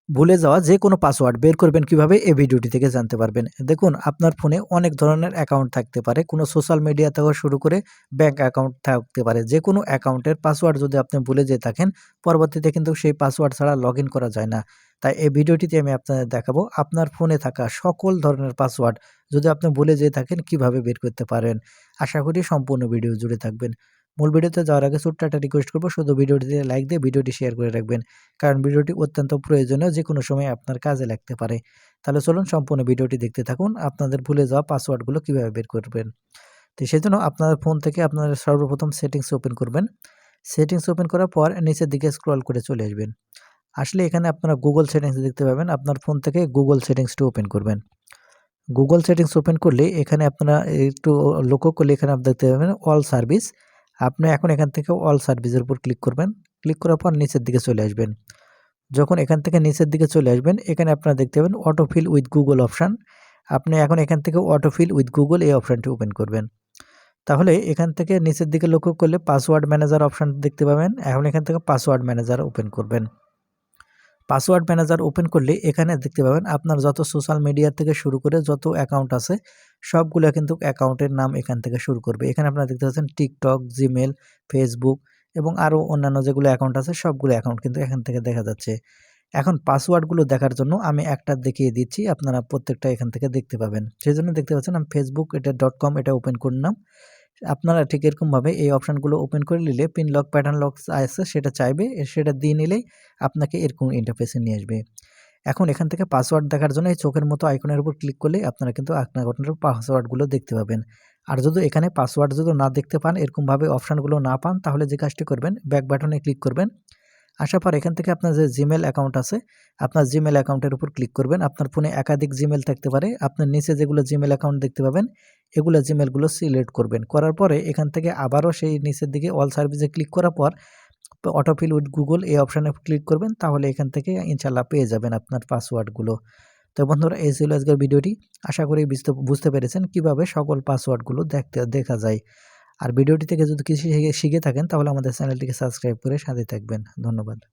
ভুলে যাওয়া যে কোনো পাসওয়ার্ড বের করবেন কিভাবে এই ভিডিওটি থেকে জানতে পারবেন। দেখুন আপনার ফোনে অনেক ধরনের অ্যাকাউন্ট থাকতে পারে। কোনো সোশ্যাল মিডিয়া থেকে শুরু করে ব্যাংক অ্যাকাউন্ট থাকতে পারে। যেকোনো অ্যাকাউন্টের পাসওয়ার্ড যদি আপনি ভুলে যেয়ে থাকেন, পরবর্তীতে কিন্তু সেই পাসওয়ার্ড ছাড়া লগইন করা যায় না। তাই এই ভিডিওটিতে আমি আপনাদের দেখাবো আপনার ফোনে থাকা সকল ধরনের পাসওয়ার্ড যদি আপনি ভুলে যেয়ে থাকেন কিভাবে বের করতে পারেন। আশা করি সম্পূর্ণ ভিডিও জুড়ে থাকবেন। মূল ভিডিওতে যাওয়ার আগে ছোট্ট একটা রিকোয়েস্ট করব, শুধু ভিডিওটিতে লাইক দিয়ে ভিডিওটি শেয়ার করে রাখবেন। কারণ ভিডিওটি অত্যন্ত প্রয়োজনীয়, যেকোনো সময় আপনার কাজে লাগতে পারে। তাহলে চলুন সম্পূর্ণ ভিডিওটি দেখতে থাকুন। আপনাদের ভুলে যাওয়া পাসওয়ার্ডগুলো কিভাবে বের করবেন। তো সেজন্য আপনার ফোন থেকে আপনারা সর্বপ্রথম সেটিংস ওপেন করবেন। সেটিংস ওপেন করার পর নিচের দিকে স্ক্রল করে চলে আসবেন। আসলে এখানে আপনারা গুগল সেটিংস দেখতে পাবেন। আপনার ফোন থেকে গুগল সেটিংসটি ওপেন করবেন। গুগল সেটিংস ওপেন করলে এখানে আপনারা একটু লক্ষ্য করলে এখানে আপনি দেখতে পাবেন অল সার্ভিস। আপনি এখন এখান থেকে অল সার্ভিসের উপর ক্লিক করবেন। ক্লিক করার পর নিচের দিকে চলে আসবেন। যখন এখান থেকে নিচের দিকে চলে আসবেন, এখানে আপনারা দেখতে পাবেন অটোফিল উইথ গুগল অপশান। আপনি এখন এখান থেকে অটোফিল উইথ গুগল এই অপশানটি ওপেন করবেন। তাহলে এখান থেকে নিচের দিকে লক্ষ্য করলে পাসওয়ার্ড ম্যানেজার অপশান দেখতে পাবেন। এখন এখান থেকে পাসওয়ার্ড ম্যানেজার ওপেন করবেন। পাসওয়ার্ড ম্যানেজার ওপেন করলে এখানে দেখতে পাবেন আপনার যত সোশ্যাল মিডিয়া থেকে শুরু করে যত অ্যাকাউন্ট আছে সবগুলো কিন্তু অ্যাকাউন্টের নাম এখান থেকে শুরু করবে। এখানে আপনারা দেখতে পাচ্ছেন টিকটক, জিমেল, ফেসবুক এবং আরও অন্যান্য যেগুলো অ্যাকাউন্ট আছে সবগুলো অ্যাকাউন্ট কিন্তু এখান থেকে দেখা যাচ্ছে। এখন পাসওয়ার্ডগুলো দেখার জন্য আমি একটা দেখিয়ে দিচ্ছি, আপনারা প্রত্যেকটা এখান থেকে দেখতে পাবেন। সেই জন্য দেখতে পাচ্ছেন আমি ফেসবুক এটা .com এটা ওপেন করলাম। আপনারা ঠিক এরকমভাবে এই অপশানগুলো ওপেন করে নিলে পিন লক, প্যাটার্ন লক আছে সেটা চাইবে, সেটা দিয়ে নিলেই আপনাকে এরকম ইন্টারফেসে নিয়ে আসবে। এখন এখান থেকে পাসওয়ার্ড দেখার জন্য এই চোখের মতো আইকনের উপর ক্লিক করলে আপনারা কিন্তু আপনার পাসওয়ার্ডগুলো দেখতে পাবেন। আর যদি এখানে পাসওয়ার্ড যদি না দেখতে পান, এরকমভাবে অপশানগুলো না পান, তাহলে যে কাজটি করবেন ব্যাক বাটনে ক্লিক করবেন। আসার পর এখান থেকে আপনার যে জিমেল অ্যাকাউন্ট আছে, আপনার জিমেল অ্যাকাউন্টের উপর ক্লিক করবেন। আপনার ফোনে একাধিক জিমেল থাকতে পারে। আপনার নিচে যেগুলো জিমেল অ্যাকাউন্ট দেখতে পাবেন, এগুলো জিমেলগুলো সিলেক্ট করবেন। করার পরে এখান থেকে আবারও সেই নিচের দিকে অল সার্ভিসে ক্লিক করার পর অটোফিল উইথ গুগল এই অপশানে ক্লিক করবেন। তাহলে এখান থেকে ইনশাআল্লাহ পেয়ে যাবেন আপনার পাসওয়ার্ডগুলো। তো বন্ধুরা, এই ছিল আজকের ভিডিওটি। আশা করি বুঝতে পেরেছেন কিভাবে সকল পাসওয়ার্ডগুলো দেখা যায়। আর ভিডিওটি থেকে যদি কিছু শিখে থাকেন তাহলে আমাদের চ্যানেলটিকে সাবস্ক্রাইব করে সাথে থাকবেন। ধন্যবাদ।